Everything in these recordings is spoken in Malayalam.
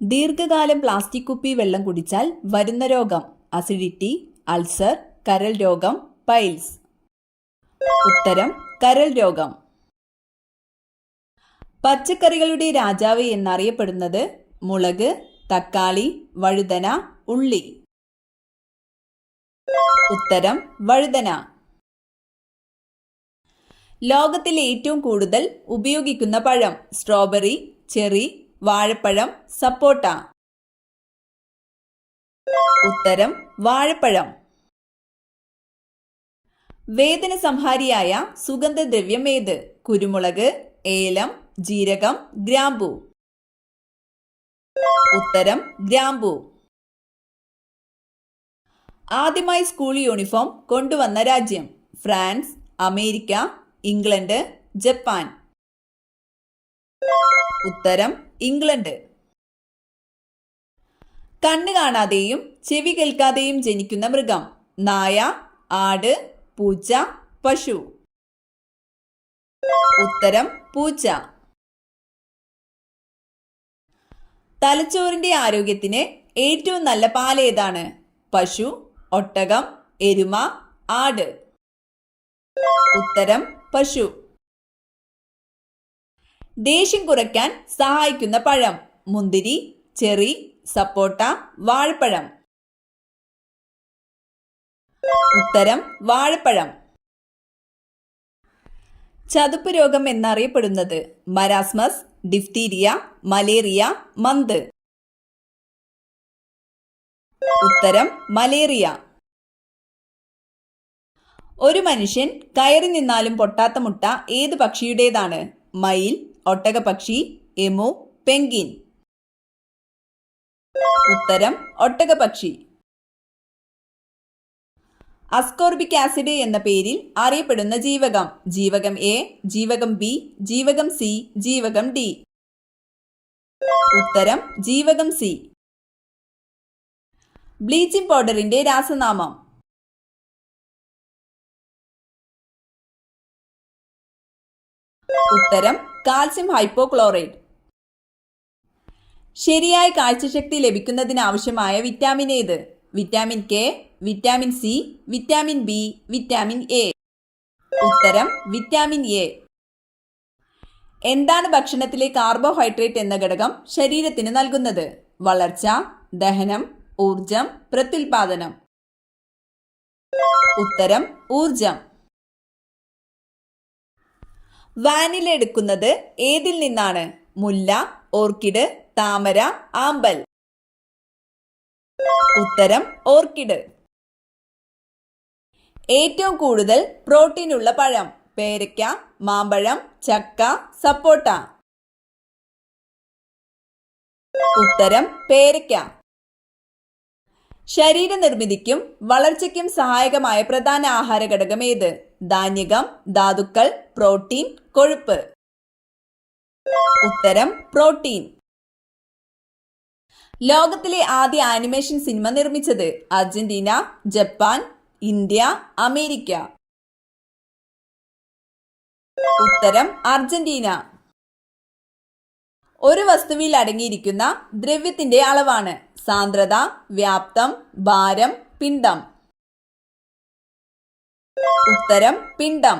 ദീർഘകാലം പ്ലാസ്റ്റിക് കുപ്പി വെള്ളം കുടിച്ചാൽ വരുന്ന രോഗം: അസിഡിറ്റി, അൾസർ, കരൾ രോഗം, പൈൽസ്. ഉത്തരം കരൾ രോഗം. പച്ചക്കറികളുടെ രാജാവ് എന്നറിയപ്പെടുന്നത്: മുളക്, തക്കാളി, വഴുതന, ഉള്ളി. ഉത്തരം വഴുതന. ലോകത്തിലെ ഏറ്റവും കൂടുതൽ ഉപയോഗിക്കുന്ന പഴം: സ്ട്രോബെറി, ചെറി, വാഴപ്പഴം, സപ്പോട്ട. ഉത്തരം വാഴപ്പഴം. വേദന സംഹാരിയായ സുഗന്ധദ്രവ്യം ഏത്? കുരുമുളക്, ഏലം, ജീരകം, ഗ്രാമ്പൂ. ഉത്തരം ഗ്രാമ്പൂ. ആദ്യമായി സ്കൂൾ യൂണിഫോം കൊണ്ടുവന്ന രാജ്യം: ഫ്രാൻസ്, അമേരിക്ക, ഇംഗ്ലണ്ട്, ജപ്പാൻ. ഉത്തരം ഇംഗ്ലണ്ട്. കണ്ണ് കാണാതെയും ചെവി കേൾക്കാതെയും ജനിക്കുന്ന മൃഗം: നായ, ആട്, പൂച്ച, പശു. ഉത്തരം പൂച്ച. തലച്ചോറിന്റെ ആരോഗ്യത്തിന് ഏറ്റവും നല്ല പാൽ ഏതാണ്? പശു, ഒട്ടകം, എരുമ, ആട്. ഉത്തരം പശു. ദേഷ്യം കുറയ്ക്കാൻ സഹായിക്കുന്ന പഴം: മുന്തിരി, ചെറി, സപ്പോട്ട, വാഴപ്പഴം. ഉത്തരം വാഴപ്പഴം. ചതുപ്പ് രോഗം എന്നറിയപ്പെടുന്നത്: മരാസ്മസ്, ഡിഫ്തീരിയ, മലേറിയ, മന്ത്. ഉത്തരം മലേറിയ. ഒരു മനുഷ്യൻ കയറി നിന്നാലും പൊട്ടാത്ത മുട്ട ഏത് പക്ഷിയുടേതാണ്? മയിൽ, ഒട്ടകപക്ഷി, എമു, പെൻഗ്വിൻ. ഉത്തരം ഒട്ടകപക്ഷി. അസ്കോർബിക് ആസിഡ് എന്ന പേരിൽ അറിയപ്പെടുന്ന ജീവകം: ജീവകം എ, ജീവകം ബി, ജീവകം സി, ജീവകം ഡി. ഉത്തരം ജീവകം സി. ബ്ലീച്ചിംഗ് പൗഡറിന്റെ രാസനാമം: ഉത്തരം കാൽസ്യം ഹൈപ്പോക്ലോറൈഡ്. ശരിയായ കാഴ്ചശക്തി ലഭിക്കുന്നതിനാവശ്യമായ വിറ്റാമിൻ ഏത്? Vitamin K, vitamin C, vitamin B, vitamin A. ഉത്തരം വിറ്റാമിൻ എ. എന്താണ് ഭക്ഷണത്തിലെ കാർബോഹൈഡ്രേറ്റ് എന്ന ഘടകം ശരീരത്തിന് നൽകുന്നത്? വളർച്ച, ദഹനം, ഊർജം, പ്രത്യുൽപാദനം. ഉത്തരം ഊർജം. വാനില എടുക്കുന്നത് ഏതിൽ നിന്നാണ്? മുല്ല, ഓർക്കിഡ്, താമര, ആമ്പൽ. ഉത്തരം ഓർക്കിഡ്. ഏറ്റവും കൂടുതൽ പ്രോട്ടീൻ ഉള്ള പഴം: പേരയ്ക്ക, മാമ്പഴം, ചക്ക, സപ്പോട്ട. ഉത്തരം പേരയ്ക്ക. ശരീരനിർമ്മിതിക്കും വളർച്ചയ്ക്കും സഹായകമായ പ്രധാന ആഹാര ഘടകം ഏത്? ധാന്യകം, ധാതുക്കൾ, പ്രോട്ടീൻ, കൊഴുപ്പ്. ഉത്തരം പ്രോട്ടീൻ. ലോകത്തിലെ ആദ്യ ആനിമേഷൻ സിനിമ നിർമ്മിച്ചത്: അർജന്റീന, ജപ്പാൻ, ഇന്ത്യ, അമേരിക്ക. ഉത്തരം അർജന്റീന. ഒരു വസ്തുവിൽ അടങ്ങിയിരിക്കുന്ന ദ്രവ്യത്തിന്റെ അളവാണ്: സാന്ദ്രത, വ്യാപ്തം, ഭാരം, പിണ്ഡം. ഉത്തരം പിണ്ഡം.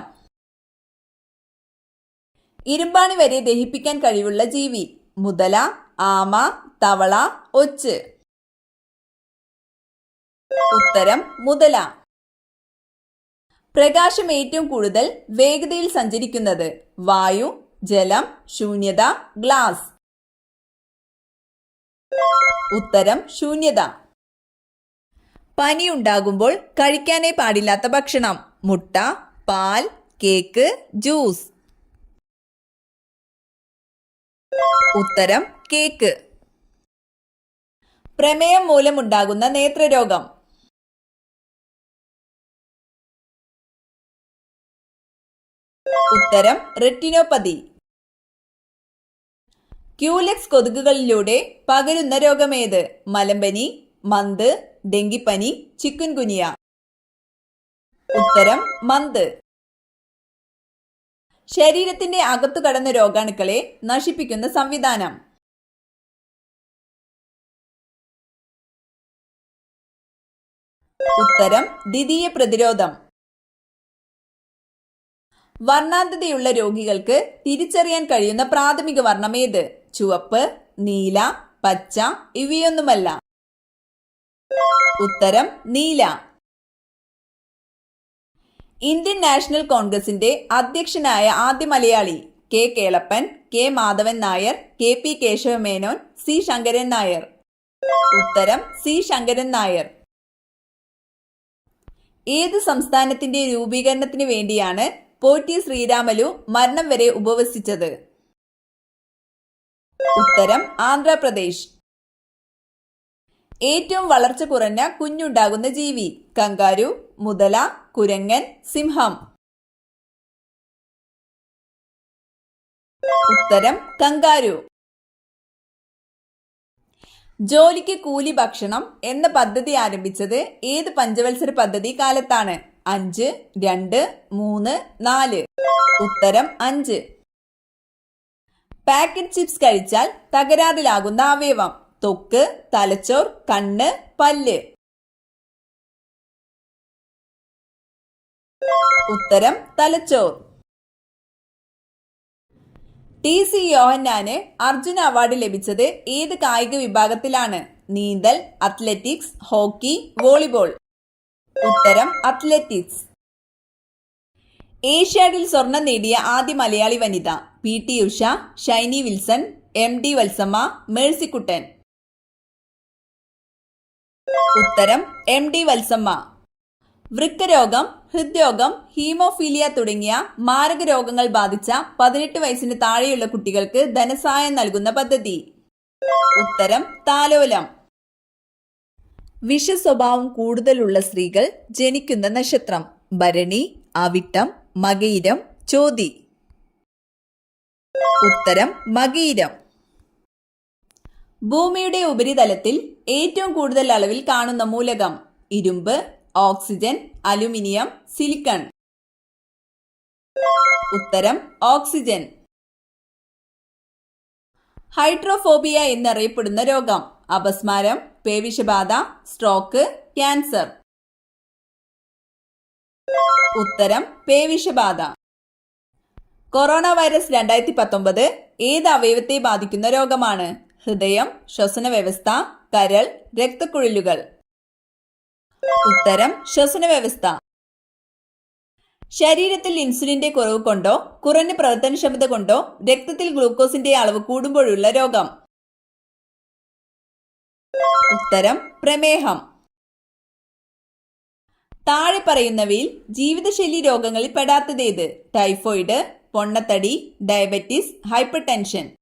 ഇരുമ്പാണി വരെ ദഹിപ്പിക്കാൻ കഴിവുള്ള ജീവി: മുതല, ആമ, തവള, ഒച്ച്. ഉത്തരം മുതല. പ്രകാശം ഏറ്റവും കൂടുതൽ വേഗതയിൽ സഞ്ചരിക്കുന്നത്: വായു, ജലം, ശൂന്യത, ഗ്ലാസ്. ഉത്തരം ശൂന്യത. പനി ഉണ്ടാകുമ്പോൾ കഴിക്കാനേ പാടില്ലാത്ത ഭക്ഷണം: മുട്ട, പാൽ, കേക്ക്, ജ്യൂസ്. ഉത്തരം കേക്ക്. പ്രമേയം മൂലമുണ്ടാകുന്ന നേത്രരോഗം: ഉത്തരം റെറ്റിനോപ്പതി. ക്യൂലെക്സ് കൊതുകുകളിലൂടെ പകരുന്ന രോഗമേത്? മലമ്പനി, മന്ത്, ഡെങ്കിപ്പനി, ചിക്കുൻഗുനിയ. ഉത്തരം മന്ത്. ശരീരത്തിന്റെ അകത്തു കടന്ന രോഗാണുക്കളെ നശിപ്പിക്കുന്ന സംവിധാനം: ഉത്തരം ദ്വിതീയ പ്രതിരോധം. വർണ്ണാന്ധതയുള്ള രോഗികൾക്ക് തിരിച്ചറിയാൻ കഴിയുന്ന പ്രാഥമിക വർണ്ണം ഏത്? ചുവപ്പ്, നീല, പച്ച, ഇവയൊന്നുമല്ല. ഉത്തരം നീല. ഇന്ത്യൻ നാഷണൽ കോൺഗ്രസിന്റെ അധ്യക്ഷനായ ആദ്യ Malayali? K Kelappan, K Madhavan Nair, K P Kesava Menon, C Sankaran Nair. ഉത്തരം സി ശങ്കരൻ നായർ. ഏത് സംസ്ഥാനത്തിന്റെ രൂപീകരണത്തിന് വേണ്ടിയാണ് പോറ്റി ശ്രീരാമലു മരണം വരെ ഉപവസിച്ചത്? ഉത്തരം ആന്ധ്രാപ്രദേശ്. ഏറ്റവും വളർച്ച കുറഞ്ഞ കുഞ്ഞുണ്ടാകുന്ന ജീവി? കങ്കാരു, മുതല, കുരങ്ങൻ, സിംഹം. ഉത്തരം കങ്കാരു. ജോലിക്ക് കൂലി ഭക്ഷണം എന്ന പദ്ധതി ആരംഭിച്ചത് ഏത് പഞ്ചവത്സര പദ്ധതി കാലത്താണ്? 5, 2, 3, 4. ഉത്തരം 5. പാക്കറ്റ് ചിപ്സ് കഴിച്ചാൽ തകരാറിലാകുന്ന അവയവം? ത്വക്ക്, തലച്ചോർ, കണ്ണ്, പല്ല്. ഉത്തരം തലച്ചോർ. TC യോഹന്നാന് അർജുന അവാർഡ് ലഭിച്ചത് ഏത് കായിക വിഭാഗത്തിലാണ്? നീന്തൽ, അത്ലറ്റിക്സ്, ഹോക്കി, വോളിബോൾ. ഉത്തരം അത്ലറ്റിക്സ്. ഏഷ്യാഡിൽ സ്വർണം നേടിയ ആദ്യ മലയാളി വനിത? PT Usha, Shiny Wilson, MD Valsamma, Mercykuttan. ഉത്തരം MD വത്സമ്മ. വൃക്കരോഗം, ഹൃദ്രോഗം, ഹീമോഫീലിയ തുടങ്ങിയ മാരക രോഗങ്ങൾ ബാധിച്ച 18 വയസ്സിന് താഴെയുള്ള കുട്ടികൾക്ക് ധനസഹായം നൽകുന്ന പദ്ധതി? ഉത്തരം താലോലം. വിഷസ്വഭാവം കൂടുതലുള്ള സ്ത്രീകൾ ജനിക്കുന്ന നക്ഷത്രം? ഭരണി, അവിട്ടം, മകയിരം, ചോതി. ഉത്തരം മകയിരം. ഭൂമിയുടെ ഉപരിതലത്തിൽ ഏറ്റവും കൂടുതൽ അളവിൽ കാണുന്ന മൂലകം? ഇരുമ്പ്, ഓക്സിജൻ, അലുമിനിയം, സിലിക്കൺ. ഉത്തരം ഓക്സിജൻ. ഹൈഡ്രോഫോബിയ എന്നറിയപ്പെടുന്ന രോഗം? അപസ്മാരം, പേവിഷബാധ, സ്ട്രോക്ക്, ക്യാൻസർ. ഉത്തരം പേവിഷബാധ. കൊറോണ വൈറസ് 2019 ഏത് അവയവത്തെ ബാധിക്കുന്ന രോഗമാണ്? ഹൃദയം, ശ്വസന വ്യവസ്ഥ, കരൾ, രക്തക്കുഴലുകൾ. ഉത്തരം ശ്വസന വ്യവസ്ഥ. ശരീരത്തിൽ ഇൻസുലിന്റെ കുറവ് കൊണ്ടോ കുറഞ്ഞ പ്രവർത്തനക്ഷമത കൊണ്ടോ രക്തത്തിൽ ഗ്ലൂക്കോസിന്റെ അളവ് കൂടുമ്പോഴുള്ള രോഗം? ഉത്തരം പ്രമേഹം. താഴെ പറയുന്നവയിൽ ജീവിതശൈലി രോഗങ്ങളിൽ പെടാത്തതേത്? ടൈഫോയിഡ്, പൊണ്ണത്തടി, ഡയബറ്റിസ്, ഹൈപ്പർ ടെൻഷൻ.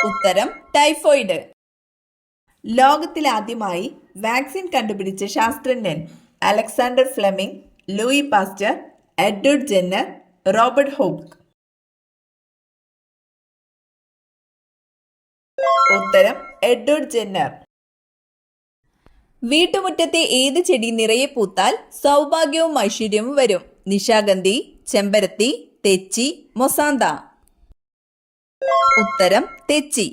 ഉത്തരം ടൈഫോയിഡ്. ലോകത്തിലാദ്യമായി വാക്സിൻ കണ്ടുപിടിച്ച ശാസ്ത്രജ്ഞൻ? Alexander Fleming, Louis Pasteur, Edward Jenner, Robert Koch. ഉത്തരം എഡ്വേർഡ് ജെന്നർ. വീട്ടുമുറ്റത്തെ ഏത് ചെടി നിറയെ പൂത്താൽ സൗഭാഗ്യവും ഐശ്വര്യവും വരും? നിശാഗന്ധി, ചെമ്പരത്തി, തെച്ചി, മൊസാന്ത. ഉത്തരം തെച്ചി.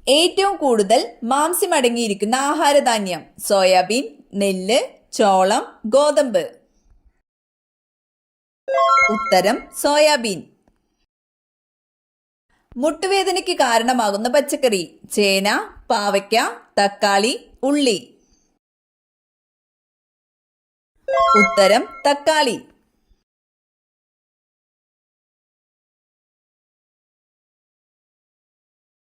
ഏറ്റവും കൂടുതൽ മാംസ്യം അടങ്ങിയിരിക്കുന്ന ആഹാരധാന്യം? സോയാബീൻ, നെല്ല്, ചോളം, ഗോതമ്പ്. ഉത്തരം സോയാബീൻ. മുട്ടുവേദനയ്ക്ക് കാരണമാകുന്ന പച്ചക്കറി? ചേന, പാവയ്ക്ക, തക്കാളി, ഉള്ളി. ഉത്തരം തക്കാളി.